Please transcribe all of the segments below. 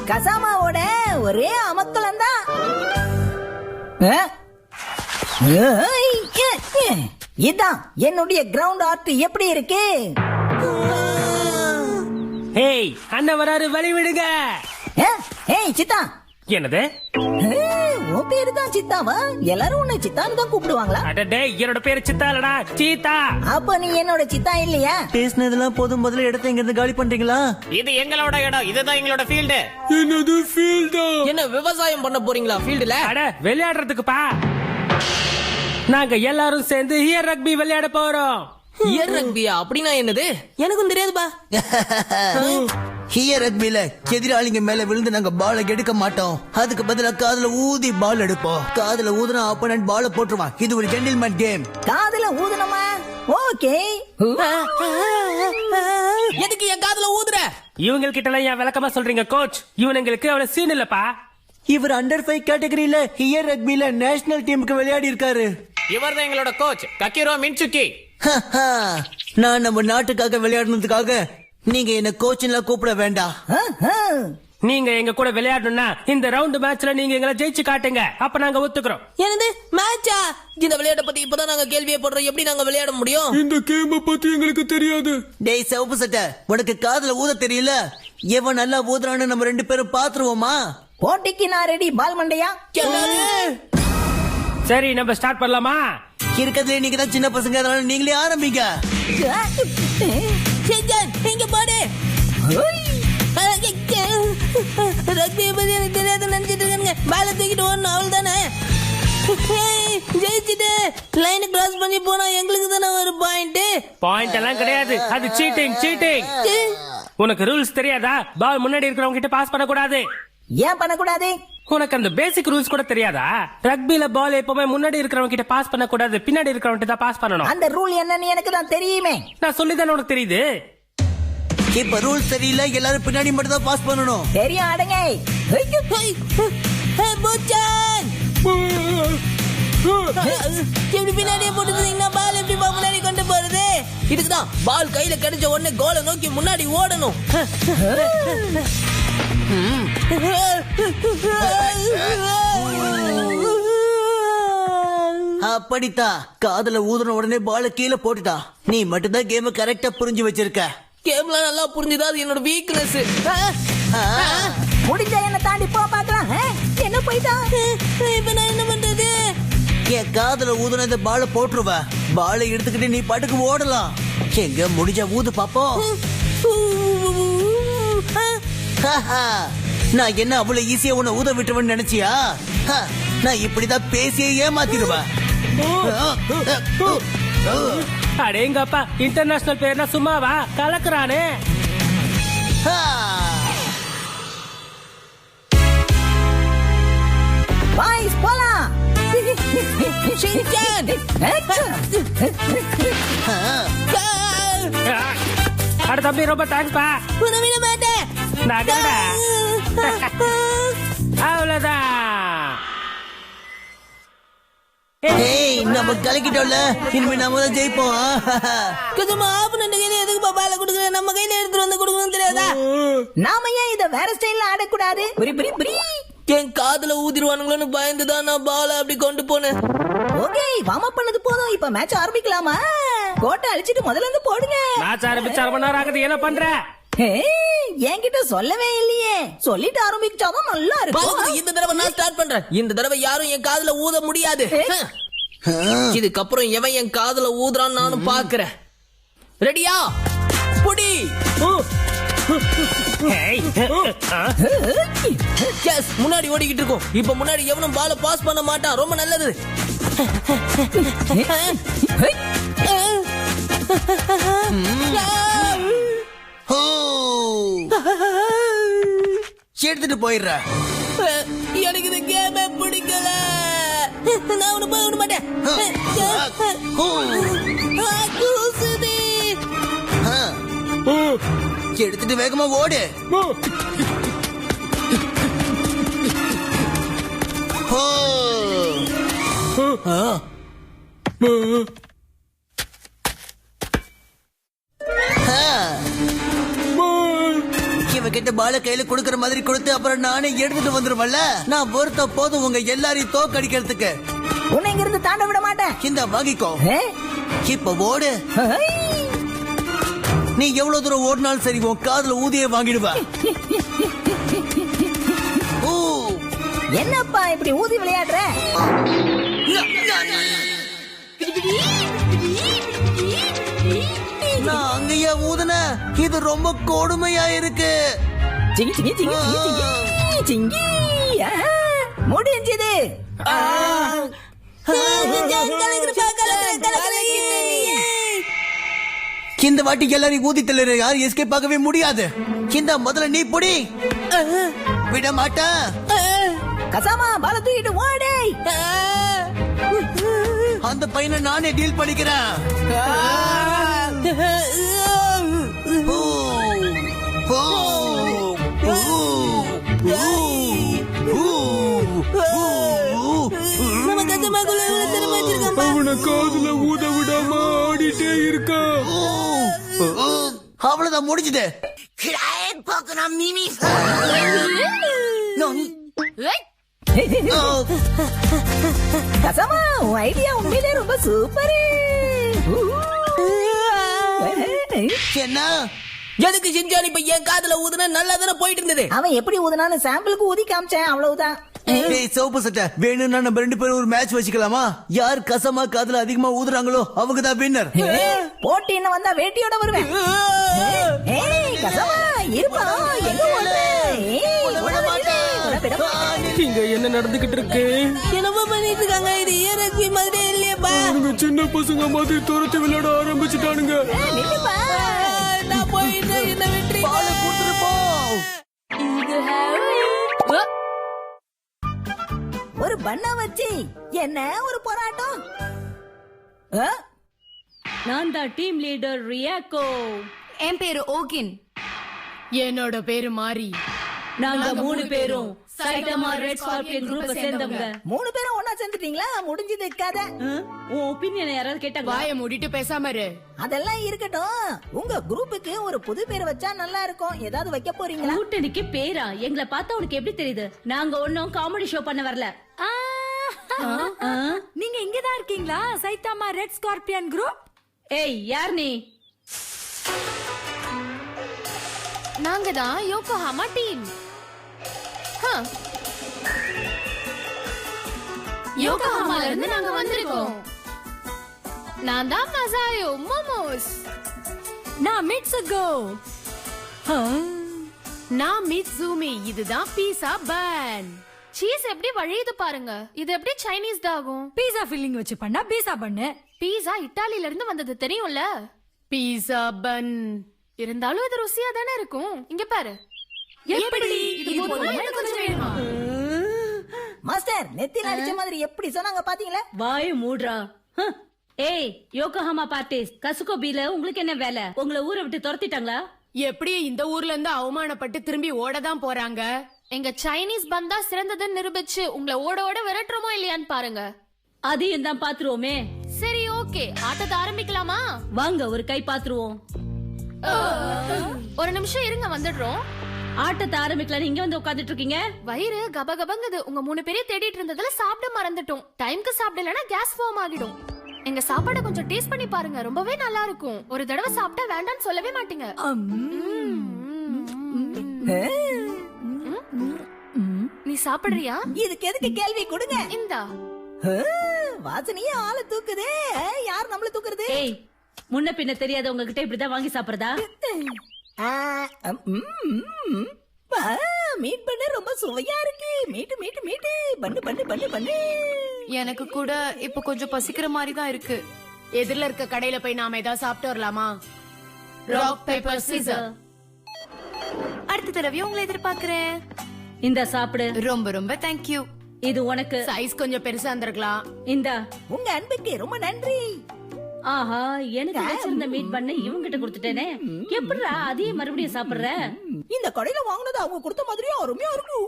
கசாமாவோட ஒரே அமக்கலம் தான். இதான் என்னுடைய கிரவுண்ட் ஆர்ட் எப்படி இருக்கு? ஏய் அண்ணன் வராரு, வழி விடுங்க. ஏய் சித்தா. என்னது? உன் பேரு தான் சித்தாவா? எல்லாரும் உன்னை சித்தான்னு தான் கூப்பிடுவாங்களா? அடடே, என்னோட பேரு சித்தா இல்லடா, சீதா. அப்ப நீ என்னோட சித்தா இல்லையா? பேசினதெல்லாம் போதும், முதல்ல இடத்த இங்க இருந்து காலி பண்றீங்களா? இது எங்களோட இடம், இதுதான் எங்களோட ஃபீல்டு. என்னது ஃபீல்டா? என்ன விவசாயம் பண்ண போறீங்களா ஃபீல்டுல? அட விளையாடுறதுக்குப்பா. நாங்க எல்லாரும் சேர்ந்து ஹியர் ரக்பி விளையாட போறோம். இயர் ரக்பியா? அப்படின்னா என்னது? எனக்கும் தெரியாதுப்பா. ஹியர் ரக்பில எதிராளிங்க மேல விழுந்து நாங்க பால எடுக்க மாட்டோம். அதுக்கு பதிலா காதுல ஊதி பால் எடுப்போம். காதுல ஊதுனா ஆப்போனன்ட் பால போட்டுருவான். இது ஒரு ஜென்டில்மேன் கேம். காதுல ஊதுனமா? ஓகே. எதுக்கு என் காதுல ஊதுற? இவங்க கிட்ட எல்லாம் ஏன் விளக்கமா சொல்றீங்க கோச்? இவனுங்களுக்கு அவ்வளவு சீன் இல்லப்பா. இவர் அண்டர் 5 கேட்டகரியில ஹியர் ரக்பில நேஷனல் டீமுக்கு விளையாடி இருக்காரு. இவர்தான் எங்களோட கோச் கக்கிரோ மின்சுக்கி. நான் நம்ம நாட்டுக்காக விளையாடுனதுக்காக நீங்க என்ன கோச்ல கூப்பிட வேண்டாம். நீங்க எங்க கூட விளையாடணும்னா இந்த ரவுண்ட் மேட்ச்ல நீங்க எங்களை ஜெயிச்சு காட்டுங்க, அப்ப நாங்க ஒத்துக்கிறோம். என்னது மேட்சா? இந்த விளையாட்ட பத்தி இப்பதான் நாங்க கேள்வியே படுறோம். எப்படி நாங்க விளையாட முடியும்? இந்த கேம் பத்தி எங்களுக்கு தெரியாது. டேய் சிவப்பு சட்டை, உனக்கு காதுல ஊத தெரியல? எவன் நல்லா ஊதுறான்னு நம்ம 2 பேரும் பாத்துருவோமா? போட்டிக்கு நான் ரெடி. பால் மண்டையா? சரி, நம்ம ஸ்டார்ட் பண்ணலாமா? இருக்கிறதுல நீங்க தான் சின்ன பசங்க, அதனால நீங்களே ஆரம்பிங்க. இங்க பாடு. ரக்பியை பத்தி எனக்கு தெரியாது நினைச்சிட்டு இருக்காங்க. பால தூக்கிட்டு ஓடணும், அவள் தானே. ஜெயிச்சுட்டு லைன் கிராஸ் பண்ணி போனா எங்களுக்கு தானே ஒரு பாயிண்ட். பாயிண்ட் எல்லாம் கிடையாது, அது சீட்டிங். உனக்கு ரூல்ஸ் தெரியாதா? பால் முன்னாடி இருக்கிறவங்க கிட்ட பாஸ் பண்ண கூடாது. ஏன் பண்ணக்கூடாது? உனக்கு அந்த பேசிக் ரூல்ஸ் கூட தெரியாதா? ரக்பில பால் எப்பவுமே முன்னாடி இருக்கிறவங்க கிட்ட பாஸ் பண்ண கூடாது, பின்னாடி இருக்கிறவங்க தான் பாஸ் பண்ணணும். அந்த ரூல் என்னன்னு எனக்கு தான் தெரியுமே. நான் சொல்லிதானே உனக்கு தெரியுது. இப்ப ரூல்ஸ் தெரியல, எல்லாரும் பின்னாடி மட்டும் தான் பாஸ் பண்ணணும். தெரியும், அடங்க. எப்படி பின்னாடியே போட்டுருந்தீங்கன்னா பால் எப்படி முன்னாடி கொண்டு போறது? இதுக்குதான் பால் கையில கிடைச்ச உடனே கோலை நோக்கி முன்னாடி ஓடணும். அப்படித்தான் காதுல ஊதுன உடனே பால கீழே போட்டுட்டா. நீ மட்டும் தான் கேம் கரெக்டா புரிஞ்சு வச்சிருக்க. கேம்லாம் நல்லா புரிஞ்சுதா? அது என்னோட வீக்னஸ். முடிஞ்ச என்ன தாண்டி போ பாக்கலாம். என்ன போயிட்டா? இப்ப நான் என்ன பண்றது? என் காதுல ஊதுன பால போட்டுருவ. பாலை எடுத்துக்கிட்டு நீ பாட்டுக்கு ஓடலாம். எங்க முடிஞ்ச ஊது பாப்போம். நான் என்ன அவ்வளவு ஈஸியா உன்னை ஊத விட்டுருவேன்னு நினைச்சியா? நான் இப்படிதான் பேசியே ஏமாத்திடுவேன். அடேங்கப்பா, இன்டர்நேஷனல் பேர்னா சும்மாவா? கலக்குறானே. பாய்ஸ் போலாம். அட தம்பி, ரொம்ப தேங்க்ஸ் பா. அவ்வளவுதான். நம்ம கலக்கிட்டோம்ல, இனிமே நாம தான் ஜெயிப்போம். எதுக்கு பால கொடுக்குற? நம்ம கையில எடுத்துட்டு வந்து கொடுக்கணும் தெரியாதா? நாம ஏன் இத வேற ஸ்டைல்ல ஆடக்கூடாது? என் காதுல ஊதிருவானுங்களோன்னு பயந்துதான் நான் பால அப்படி கொண்டு போனேன். ஓகே, வார்ம் அப் பண்ணது போதும். இப்ப மேட்ச் ஆரம்பிக்கலாமா? கோட்டை அழிச்சிட்டு முதல்ல இருந்து போடுங்க. மேட்ச் ஆரம்பிச்சு 1/2 மணி நேரம் ஆகுது, என்ன பண்ற? என்கிட்ட சொல்லவே இல்லையே. சொல்லிட்டு ஆரம்பிச்சாதான் நல்லா இருக்கும். இந்த தடவை நான் ஸ்டார்ட் பண்றேன். இந்த தடவை யாரும் என் காதுல ஊத முடியாது. இதுக்கப்புறம் எவன் என் காதுல ஊதுறான்னு நானும் பாக்குறேன். ரெடியா? புடி. முன்னாடி ஓடிக்கிட்டு இருக்கோம். இப்ப முன்னாடி எவனும் பால பாஸ் பண்ண மாட்டான். ரொம்ப நல்லது. எடுத்துட்டு போயிடுற. எனக்கு இந்த கேமே பிடிக்கல. நான் உன்னை போய் விட மாட்டேன். எடுத்துட்டு வேகமா ஓடு. அவகிட்ட பால கையில குடுக்கற மாதிரி கொடுத்து அப்புறம் நானே எடுத்துட்டு வந்துருவல்ல. நான் ஒருத்த போதும் உங்க எல்லாரையும் தோக்கடிக்கிறதுக்கு. உன்னை இங்க இருந்து தாண்ட விட மாட்டேன். இந்த வாங்கிக்கோ. ஏ? இப்ப ஓடு. ஹை. நீ எவ்வளவு தூரம் ஓடினாலும் சரி உன் காதுல ஊதிய வாங்கிடுவ. ஓ, என்னப்பா இப்படி ஊதி விளையாடுற? நான் அங்கேயே ஊதுன. இது ரொம்ப கொடுமையா இருக்கு. சிங்கி சிங்கி சிங்கி சிங்கி சிங்கி சிங்கி. ஆ, முடிஞ்சது. இந்த வாட்டி எல்லாரையும் ஊதி தள்ளுற யாரும் எஸ்கேப் ஆகவே முடியாது. இந்த முதல்ல நீ புடி. விட மாட்டேன். கசாமா பால தூக்கிட்டு ஓடு. அந்த பையனை நானே டீல் பண்ணிக்கிறேன். ஓ, ஓ, ஓ, ஓ, நம்ம கஜமாக்குள்ள திறமை வச்சிருக்கோம். அவனை காதுல ஊத விடாம ஆடிட்டே இருக்கா. அவ்வளவுதான் முடிஞ்சது. கசாமா உன் ஐடியா உண்மையிலே ரொம்ப சூப்பர். என்ன எதுக்கு செஞ்சான் இப்ப என் காதுல ஊதுனா நல்லா தானே போயிட்டு இருந்தது. அவன் எப்படி ஊதுனான்னு சாம்பிளுக்கு ஊதி காமிச்சேன், அவ்வளவுதான். ஏய் சோப்பு சட்டை, வேணும்னா நம்ம 2 பேரும் ஒரு மேட்ச் வச்சுக்கலாமா? யார் கசமா காதுல அதிகமா ஊதுறாங்களோ அவங்க தான் வின்னர். போட்டி என்ன வந்தா வேட்டியோட வருவேன். ஏய் கசாமா இருப்பா, எங்க ஓடுற? ஏய் ஓட மாட்டேன். இங்க என்ன நடந்துகிட்டு இருக்கு? என்னமோ பண்ணிட்டு இருக்காங்க. இது ஏரக்வி மாதிரி இல்லையப்பா. அவங்க சின்ன பசங்க மாதிரி துரத்தி விளையாட ஆரம்பிச்சுட்டானுங்க. நில்லுப்பா. நான் போயிட்டு என்ன வெற்றி பாலை கொடுத்துட்டு போ. ஒரு பண்ண வச்சு என்ன ஒரு போராட்டம். நான் தான் டீம் லீடர் ரியாக்கோ. என் பேரு ஓகின். என்னோட பேரு மாரி. நாங்க 3 பேரும் சைட்டமா ரெட் ஸ்கார்பியன் குரூப்பை சேர்ந்தவங்க. 3 பேரும் ஒன்னா சேர்ந்துட்டீங்களா? முடிஞ்சது கதை. உன் ஒப்பீனியன் யாராவது கேட்டாங்க? வாய மூடிட்டு பேசாம இரு. அதெல்லாம் இருக்கட்டும். உங்க குரூப்புக்கு ஒரு புது பேர் வச்சா நல்லா இருக்கும். ஏதாவது வைக்க போறீங்களா? கூட்டணிக்கு பேரா? எங்களை பார்த்தா உனக்கு எப்படி தெரியுது? நாங்க ஒன்னும் காமெடி ஷோ பண்ண வரல. நீங்க இங்கதான் இருக்கீங்களா? சைத்தாமா ரெட் ஸ்கார்பியன் குரூப். ஏய் யார் நீ? நாங்க தான் யோகோஹாமா டீம். யோகோஹாமால இருந்து நாங்க வந்திருக்கோம். நான் தான் மசாயோ மோமோஸ். நான் மிட்சுகோ. நான் மிட்சுமி. இதுதான் பீஸா பன். சீஸ் எப்படி வழியுது பாருங்க. இது எப்படி சைனீஸ் ஆகும்? பீஸா ஃபில்லிங் வச்சு பண்ணா பீஸா பண்ணு. பீஸா இத்தாலில இருந்து வந்தது தெரியும்ல. பீஸா பன் இருந்தாலும் இது ருசியா தானே இருக்கும். இங்க பாரு. எப்படி இது போதுமா? இன்னும் கொஞ்சம் வேணுமா? மாஸ்டர் நெத்தில அடிச்ச மாதிரி எப்படி சொன்னாங்க பாத்தீங்களா? வாய் மூடுறா. ஏய் யோகோஹாமா பார்ட்டிஸ் கசுகோபில உங்களுக்கு என்ன வேலை? உங்களை ஊரை விட்டு துரத்திட்டாங்களா? எப்படி இந்த ஊர்ல இருந்து அவமானப்பட்டு திரும்பி ஓடதான் போறாங்க. எங்க சைனீஸ் பந்தா சிறந்ததுன்னு நிரூபிச்சு உங்களை ஓட ஓட விரட்டுறோமோ இல்லையான்னு பாருங்க. அதையும் தான் பாத்துருவோமே. சரி ஓகே, ஆட்டத்தை ஆரம்பிக்கலாமா? வாங்க ஒரு கை பாத்துருவோம். ஒரு நிமிஷம் இருங்க, வந்துடுறோம். ஆட்டத்தை ஆரம்பிக்கலாம். இங்க வந்து உட்காந்துட்டு இருக்கீங்க. வயிறு கபகபங்குது. உங்க 3 பேரையும் தேடிட்டு இருந்ததுல சாப்பிட மறந்துட்டோம். டைம்க்கு சாப்பிடலன்னா கேஸ் ஃபார்ம் ஆகிடும். எங்க சாப்பாடை கொஞ்சம் டேஸ்ட் பண்ணி பாருங்க, ரொம்பவே நல்லா இருக்கும். ஒரு தடவை சாப்பிட்டா வேண்டாம்னு சொல்லவே மாட்டீங்க. நீ சாப்பிடுறியா? இதுக்கு எதுக்கு கேள்வி கொடுங்க. இந்தா. வாசனையே ஆளை தூக்குதே. யார் நம்மள தூக்குறது? ஏய் முன்ன பின்ன தெரியாத உங்ககிட்ட இப்படிதான் வாங்கி சாப்பிடுறதா? மீட் பண்ண ரொம்ப சுவையா இருக்கு. மீட்டு மீட்டு மீட்டு பண்ணு பண்ணு பண்ணு பண்ணு. எனக்கு கூட இப்ப கொஞ்சம் பசிக்கிற மாதிரி தான் இருக்கு. எதிரில இருக்க கடையில போய் நாம ஏதாவது சாப்பிட்டு வரலாமா? Rock paper Caesar. அடுத்த தடவை உங்களை எதிர்பார்க்கிறேன். இந்த சாப்பிடு. ரொம்ப ரொம்ப தேங்க்யூ. இது உனக்கு. சைஸ் கொஞ்சம் பெருசா இருந்திருக்கலாம். இந்த உங்க அன்புக்கு ரொம்ப நன்றி. ஆஹா எனக்கு வச்சிருந்த மீட் பண்ண இவங்கிட்ட கொடுத்துட்டேனே. எப்படிடா அதையும் மறுபடியும் சாப்பிடுற? இந்த கடையில வாங்குனது அவங்க கொடுத்த மாதிரியே அருமையா இருக்கு.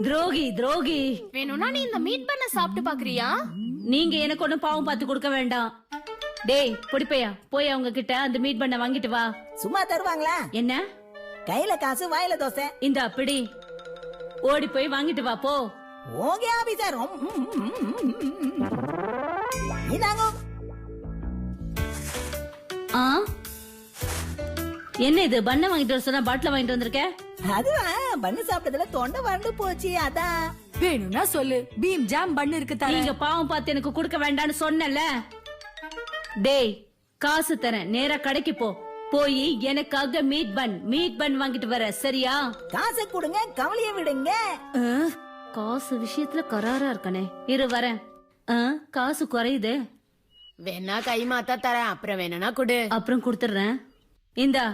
துரோகி துரோகி. வேணும்னா நீ இந்த மீட் பண்ண சாப்பிட்டு பாக்குறியா? நீங்க எனக்கு ஒண்ணும் பாவம் பார்த்து கொடுக்க வேண்டாம். டேய் பொடிப்பையா போய் அவங்க கிட்ட அந்த மீட் பண்ண வாங்கிட்டு வா. சும்மா தருவாங்களா? என்ன கையில காசு வாயில தோசை. இந்த அப்படி ஓடி போய் வாங்கிட்டு வா போ. Okay officer. இந்தாங்க. ஆ என்ன இது பண்ண வாங்கிட்டு வர சொன்னா பாட்டில வாங்கிட்டு வந்திருக்க? அதுவா பண்ணு சாப்பிட்டதுல தொண்டை வறண்டு போச்சு அதான். வேணும்னா சொல்லு, பீம் ஜாம் பண்ணு இருக்கு தரேன். நீங்க பாவம் பார்த்து எனக்கு கொடுக்க வேண்டாம்னு சொன்னல. டேய் காசு தரேன், நேரா கடைக்கு போ. போய் எனக்காக மீட் பன் வாங்கிட்டு வர, சரியா? காசை கொடுங்க, கவலைய விடுங்க. காசு விஷயத்துல கராரா இருக்கானே. இரு வரேன். காசு குறையுது. வேணா கை மாத்தா தரேன், அப்புறம் வேணா கொடு. அப்புறம் கொடுத்துறேன். இந்தா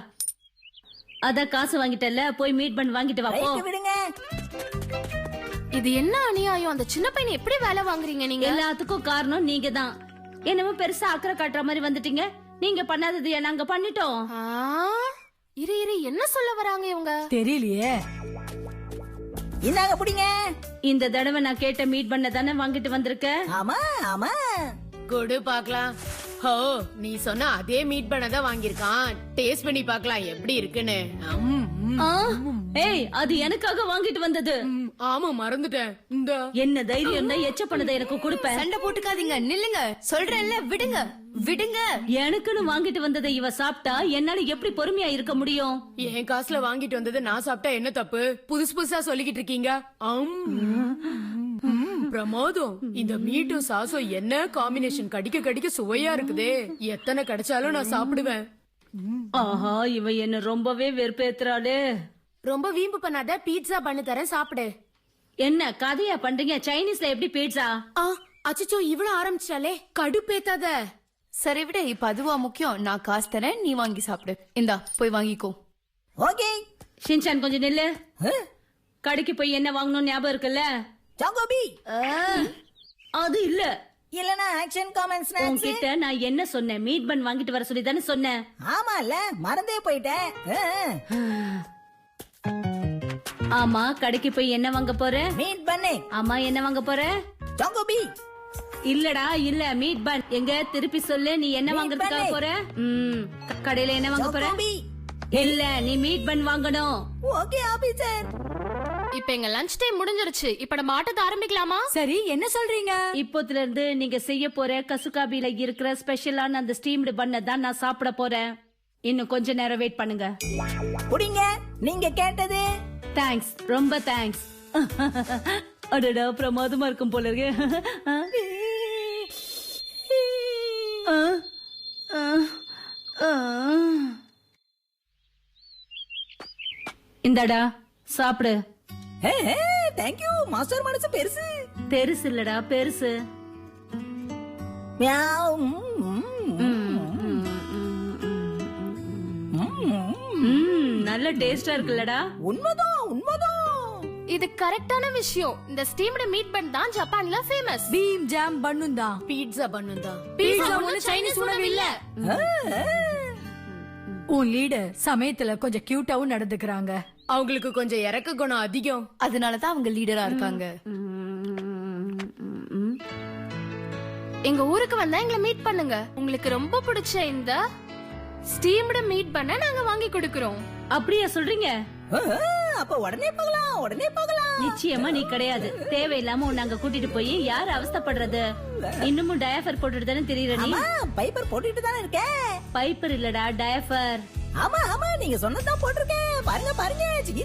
அத காசு வாங்கிட்டல, போய் மீட் பன் வாங்கிட்டு வா போ. ரைட்டு விடுங்க. இது என்ன அநியாயம்? அந்த சின்ன பையனை எப்படி வேலை வாங்குறீங்க நீங்க? எல்லாத்துக்கும் காரணம் நீங்க தான். என்னமோ பெருசா அக்கறை காட்டுற மாதிரி வந்துட்டீங்க. நீங்க பண்ணாதது நாங்க பண்ணிட்டோம். இரு என்ன சொல்ல வராங்க இவங்க? தெரியலையே. இந்தாங்க புடிங்க. இந்த தடவை நான் கேட்ட மீட் பண்ண தானே வாங்கிட்டு வந்திருக்க. ஆமா ஆமா. கொடு பாக்கலாம். ஹோ, நீ சொன்ன அதே மீட் பண்ணதான் வாங்கிருக்கான். டேஸ்ட் பண்ணி பாக்கலாம் எப்படி இருக்குன்னு. ஏய் அது எனக்காக வாங்கிட்டு வந்தது. ஆமா மறந்துட்டேன். இந்த என்ன தைரியம் தான் எச்ச பண்ணதை எனக்கு கொடுப்பேன். சண்டை போட்டுக்காதீங்க, நில்லுங்க. சொல்றேன்ல, விடுங்க. எனக்குன்னு வாங்கிட்டு வந்ததை இவ சாப்பிட்டா என்னால எப்படி பொறுமையா இருக்க முடியும்? என் காசுல வாங்கிட்டு வந்தது நான் சாப்பிட்டா என்ன தப்பு? புதுசா சொல்லிக்கிட்டு இருக்கீங்க. பிரமாதம். இந்த மீட்டும் சாசும் என்ன காம்பினேஷன்! கடிக்க சுவையா இருக்குதே. எத்தனை கிடைச்சாலும் நான் சாப்பிடுவேன். ஆஹா இவ என்ன ரொம்பவே வெறுப்பேத்துறாளே. ரொம்ப வீம்பு பண்ணாத, பீட்சா பண்ணி தரேன், சாப்பிடு. என்ன கதையா பண்றீங்க? சைனீஸ்ல எப்படி பீட்சா? அச்சோ இவ்வளவு ஆரம்பிச்சாலே, கடுப்பேத்தாத. சரி விட, இப்ப அதுவா முக்கியம். நான் காசு தரேன், நீ வாங்கி சாப்பிடு. இந்தா போய் வாங்கிக்கோ. ஓகே. ஷின்சான் கொஞ்சம் நில்லு. கடைக்கு போய் என்ன வாங்கணும் ஞாபகம் இருக்குல்ல? சாங்கோபி. அது இல்ல. இல்லனா ஆக்ஷன் காமெண்ட் ஸ்நாக்ஸ். உன்கிட்ட நான் என்ன சொன்னேன்? மீட் பன் வாங்கிட்டு வர சொல்லி தானே சொன்னேன். ஆமால, மறந்தே போயிட்டேன். ஆமா கடைக்கு போய் என்ன வாங்க போற? மீட் பண்ணு. ஆமா என்ன வாங்க போற? சாங்கோபி. இல்லடா இல்ல, மீட் பன். எங்க திருப்பி சொல்லு, நீ என்ன வாங்குறதுக்காக போற? கடையில என்ன வாங்க போற? இல்ல நீ மீட் பன் வாங்கணும். Okay officer. இப்ப எங்க லஞ்ச் டைம் முடிஞ்சிருச்சு. இப்ப நம்ம ஆட்டத்தை ஆரம்பிக்கலாமா? சரி, என்ன சொல்றீங்க? இப்போத்துல இருந்து நீங்க செய்ய போற கசுகாபில இருக்கிற ஸ்பெஷலான அந்த ஸ்டீம்டு பண்ண தான் நான் சாப்பிட போறேன். இன்னும் கொஞ்ச நேரம் வெயிட் பண்ணுங்க. புடிங்க, நீங்க கேட்டது. தேங்க்ஸ், ரொம்ப தேங்க்ஸ். அடடா பிரமாதமா இருக்கும் போல இருக்கு. இந்தாடா சாப்பிடு. தேங்க் யூ மாஸ்டர், மனசு பெருசு. பெருசு இல்லடா பெருசு. நல்ல டேஸ்டா இருக்குல்லடா. உண்மைதான். இது கரெக்டான விஷயம். இந்த ஸ்டீம்டு மீட் பன் தான் ஜப்பான்ல ஃபேமஸ். பீம் ஜாம் பண்ணும் தான். பீட்சா பண்ணும் தான். பீட்சா ஒண்ணு சைனீஸ் உணவு இல்ல. உன் லீடர் சமயத்துல கொஞ்சம் கியூட்டாவும் நடந்துக்கிறாங்க. அவங்களுக்கு கொஞ்சம் இறக்க குணம் அதிகம். அதனாலதான் அவங்க லீடரா இருக்காங்க. எங்க ஊருக்கு வந்தா எங்களை மீட் பண்ணுங்க. உங்களுக்கு ரொம்ப பிடிச்ச இந்த ஸ்டீம்டு மீட் பண்ண நாங்க வாங்கி கொடுக்கிறோம். அப்படியா சொல்றீங்க? அப்ப உடனே போகலாம். நிச்சயமா நீ கிடையாது. தேவையில்லாம உன்னை அங்க கூட்டிட்டு போய் யார் அவஸ்தைப்படுறது? இன்னமும் டயஃபர் போட்டுட்டு தானே தெரியற நீ? பைப்பர் போட்டுட்டு தானே இருக்கேன். பைப்பர் இல்லடா டயஃபர். ஆமா நீங்க சொன்னதான் போட்டிருக்கேன். பாருங்க சிங்கி